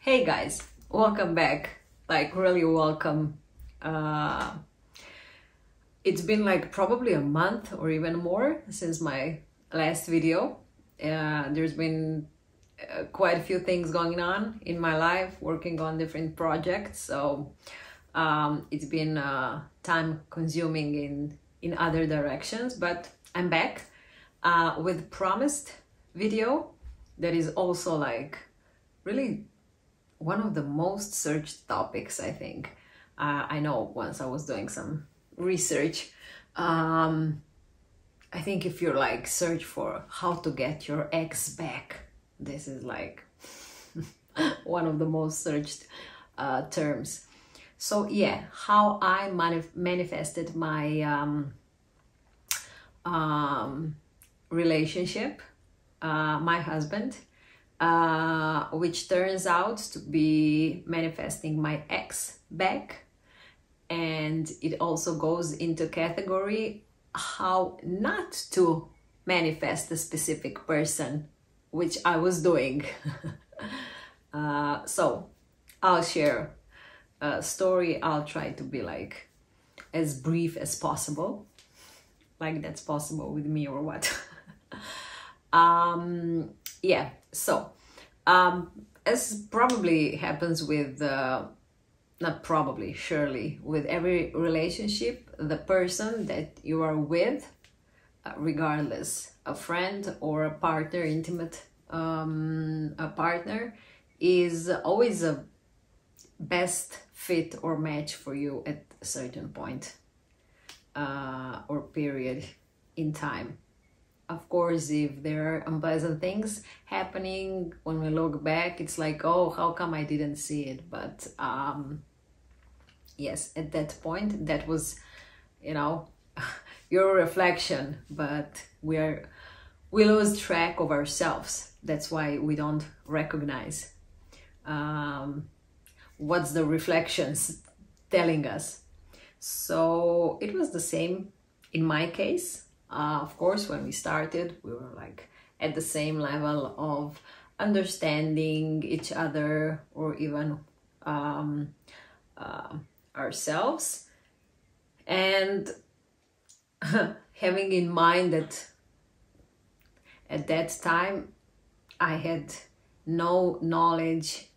Hey guys, welcome back. Like really welcome. It's been like probably a month or even more since my last video. There's been quite a few things going on in my life, working on different projects. So it's been time consuming in other directions, but I'm back with promised video that is also like really one of the most searched topics, I think. I know once I was doing some research. I think if you're like search for how to get your ex back, this is like one of the most searched terms. So yeah, how I manifested my relationship, my husband, which turns out to be manifesting my ex back. And it also goes into category how not to manifest a specific person, which I was doing. So I'll share a story. I'll try to be like as brief as possible, like that's possible with me or what. Yeah, so as probably happens with not probably, surely with every relationship, the person that you are with, regardless a friend or a partner, intimate a partner, is always a best fit or match for you at a certain point or period in time. Of course, if there are unpleasant things happening, when we look back, it's like, oh, how come I didn't see it? But yes, at that point, that was, you know, your reflection, but we lose track of ourselves. That's why we don't recognize what's the reflections telling us. So it was the same in my case. Of course, when we started, we were like at the same level of understanding each other or even ourselves, and having in mind that at that time I had no knowledge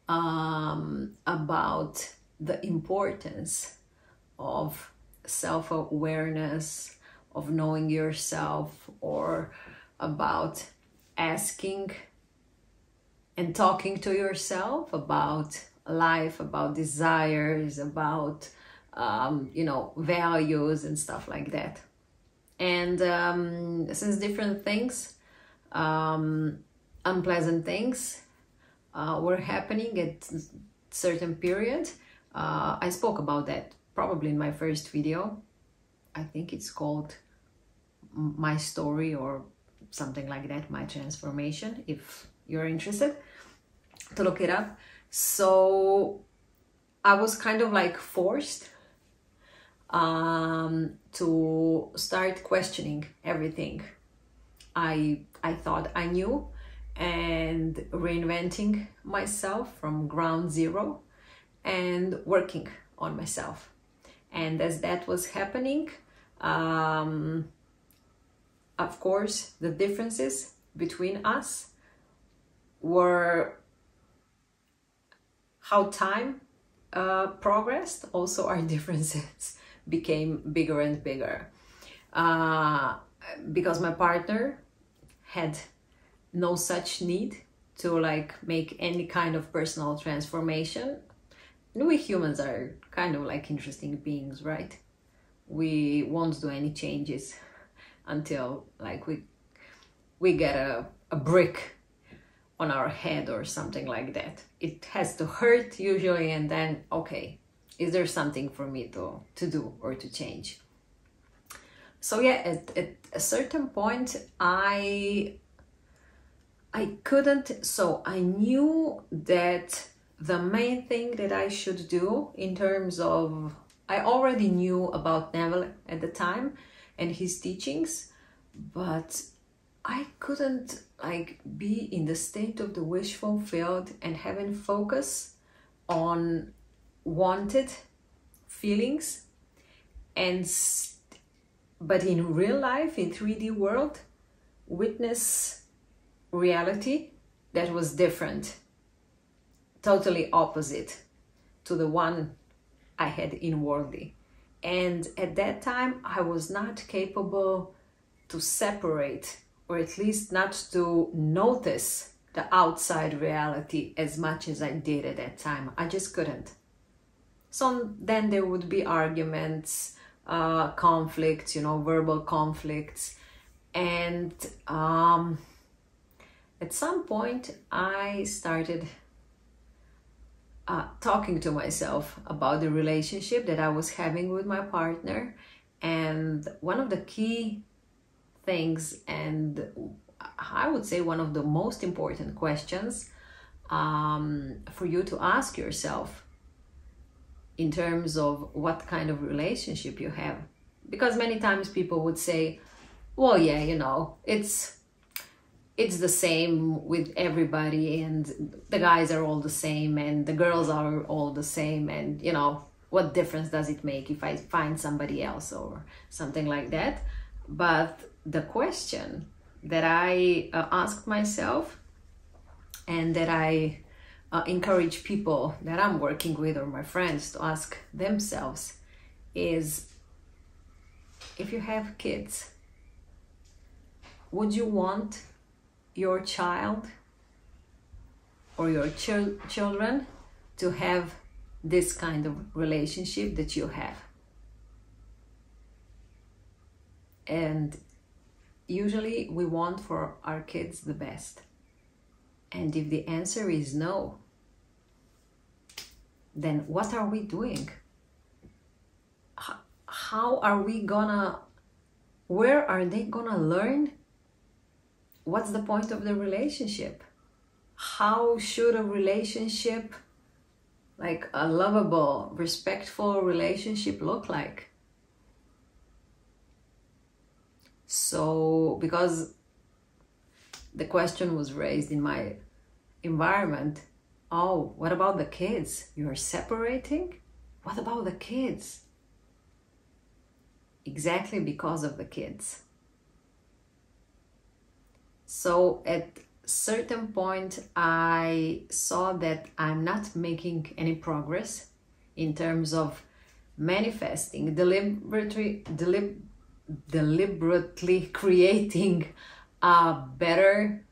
about the importance of self-awareness, of knowing yourself, or about asking and talking to yourself about life, about desires, about you know, values and stuff like that. And since different things, unpleasant things were happening at certain period, I spoke about that probably in my first video. I think it's called My Story or something like that, My Transformation, if you're interested to look it up. So I was kind of like forced to start questioning everything I thought I knew, and reinventing myself from ground zero and working on myself. And as that was happening, of course, the differences between us were how time progressed. Also, our differences became bigger and bigger because my partner had no such need to like make any kind of personal transformation. And we humans are kind of like interesting beings, right? We won't do any changes until like we get a brick on our head or something like that. It has to hurt usually, and then, okay, is there something for me to do or to change? So yeah, at a certain point, I couldn't, so I knew that the main thing that I should do in terms of, I already knew about Neville at the time and his teachings, but I couldn't like be in the state of the wish fulfilled and having focus on wanted feelings, and but in real life, in 3D world, witness reality that was different, totally opposite to the one I had inwardly. And at that time, I was not capable to separate, or at least not to notice the outside reality as much as I did at that time. I just couldn't. So then there would be arguments, conflicts, you know, verbal conflicts. And at some point, I started talking to myself about the relationship that I was having with my partner. And one of the key things, and I would say one of the most important questions for you to ask yourself in terms of what kind of relationship you have. Because many times people would say, well, yeah, you know, it's the same with everybody, and the guys are all the same, and the girls are all the same, and, you know, what difference does it make if I find somebody else or something like that? But the question that I asked myself, and that I encourage people that I'm working with or my friends to ask themselves, is if you have kids, would you want your child or your children to have this kind of relationship that you have? And usually we want for our kids the best. And if the answer is no, then what are we doing? How are we gonna, where are they gonna learn? What's the point of the relationship? How should a relationship, like a lovable, respectful relationship, look like? So, because the question was raised in my environment, oh, what about the kids? You're separating? What about the kids? Exactly because of the kids. So at certain point, I saw that I'm not making any progress in terms of manifesting, deliberately creating a better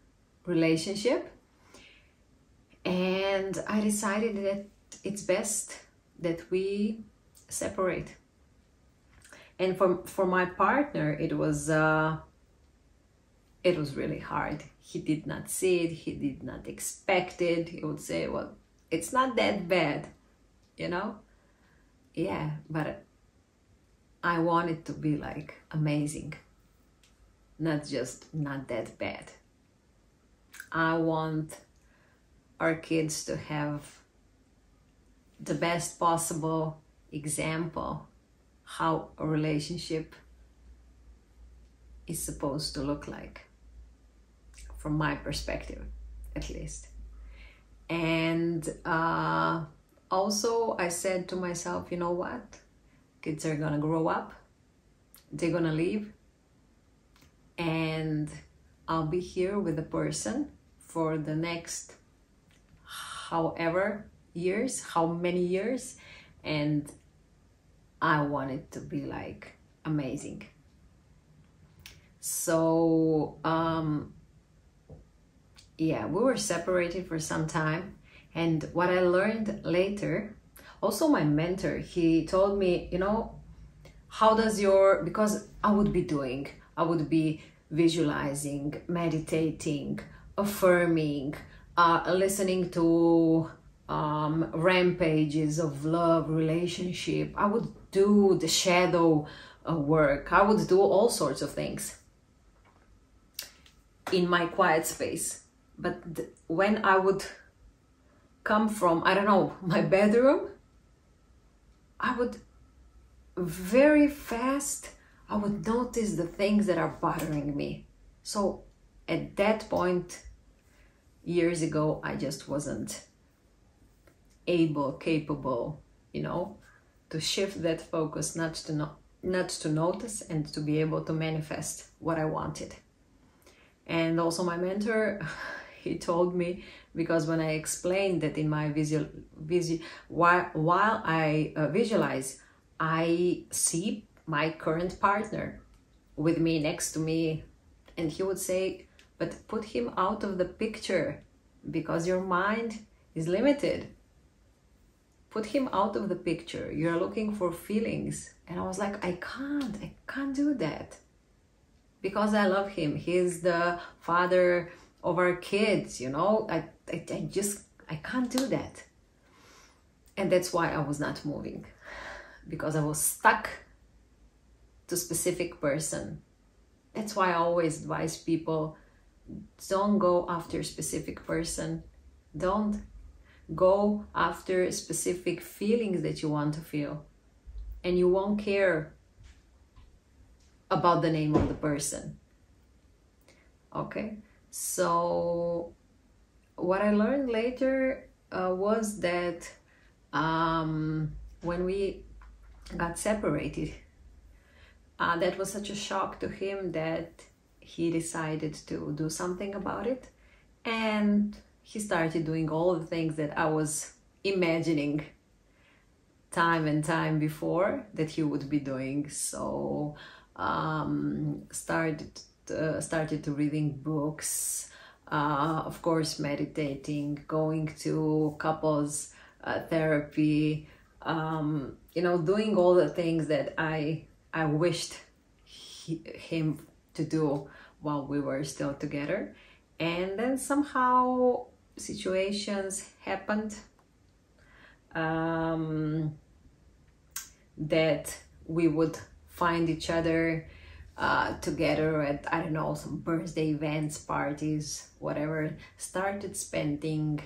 relationship. And I decided that it's best that we separate. And for my partner, it was really hard. He did not see it. He did not expect it. He would say, well, it's not that bad, you know? Yeah, but I want it to be like amazing, not just not that bad. I want our kids to have the best possible example how a relationship is supposed to look like, from my perspective, at least. And also I said to myself, you know what? Kids are gonna grow up, they're gonna leave, and I'll be here with the person for the next however years, how many years, and I want it to be like amazing. So yeah, we were separated for some time, and what I learned later, also my mentor, he told me, you know, how does because I would be visualizing, meditating, affirming, listening to rampages of love, relationship. I would do the shadow work. I would do all sorts of things in my quiet space. But when I would come from, I don't know, my bedroom, I would very fast, I would notice the things that are bothering me. So at that point, years ago, I just wasn't capable, you know, to shift that focus, not to notice and to be able to manifest what I wanted. And also my mentor, he told me, because when I explained that in my while I visualize, I see my current partner with me, next to me, and he would say, but put him out of the picture because your mind is limited. Put him out of the picture. You're looking for feelings. And I was like, I can't do that. Because I love him. He's the father of our kids, you know. I can't do that. And that's why I was not moving. Because I was stuck to a specific person. That's why I always advise people, don't go after a specific person. Don't go after specific feelings that you want to feel. And you won't care about the name of the person. Okay, so what I learned later was that when we got separated, that was such a shock to him that he decided to do something about it, and he started doing all the things that I was imagining time and time before that he would be doing. So started to reading books, of course meditating, going to couples therapy, you know, doing all the things that I wished him to do while we were still together. And then somehow situations happened that we would find each other together at, I don't know, some birthday events, parties, whatever. Started spending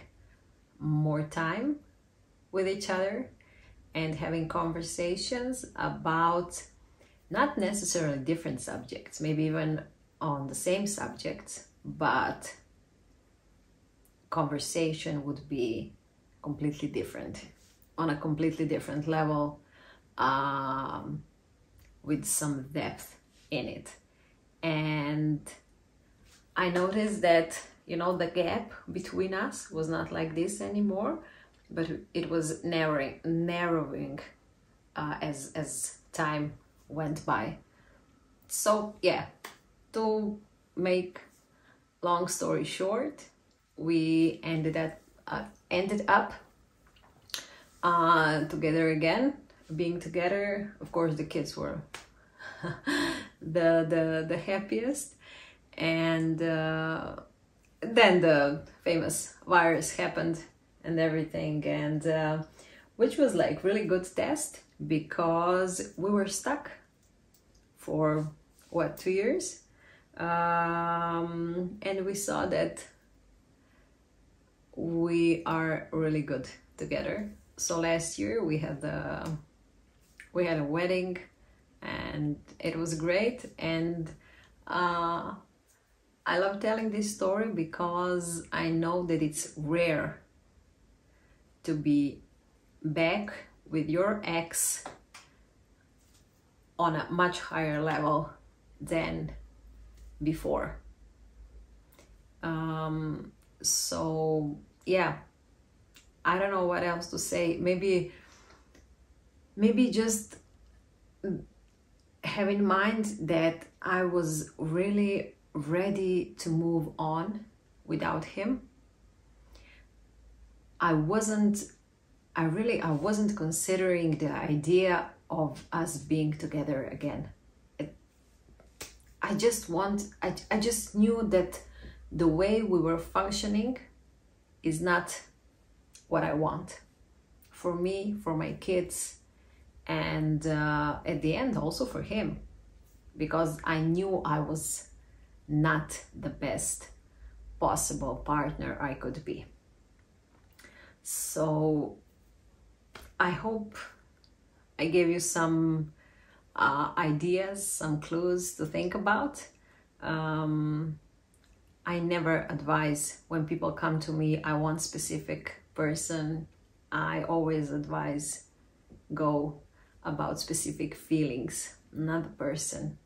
more time with each other and having conversations about not necessarily different subjects, maybe even on the same subjects, but conversation would be completely different, on a completely different level, with some depth in it. And I noticed that, you know, the gap between us was not like this anymore, but it was narrowing as time went by. So yeah, to make long story short, we ended up together again, being together. Of course, the kids were the happiest, and then the famous virus happened and everything, and which was like really good test, because we were stuck for what, 2 years, and we saw that we are really good together. So last year we had a wedding, and it was great. And I love telling this story because I know that it's rare to be back with your ex on a much higher level than before. So yeah, I don't know what else to say. Maybe just have in mind that I was really ready to move on without him. I wasn't considering the idea of us being together again. I just knew that the way we were functioning is not what I want for me, for my kids, and at the end also for him, because I knew I was not the best possible partner I could be. So I hope I gave you some ideas, some clues to think about. I never advise when people come to me, I want specific person. I always advise go about specific feelings, not the person,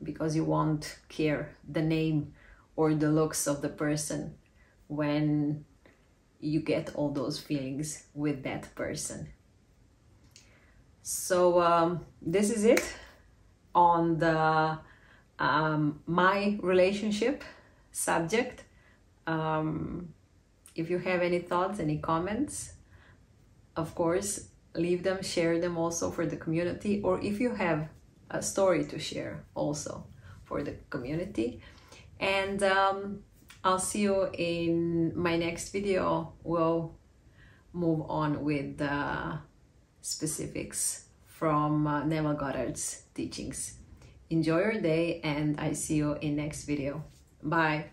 because you won't care the name or the looks of the person when you get all those feelings with that person. So this is it on the my relationship subject. If you have any thoughts, any comments, of course, leave them, share them also for the community, or if you have a story to share also for the community. And I'll see you in my next video. We'll move on with the specifics from Neville Goddard's teachings. Enjoy your day, and I see you in next video. Bye.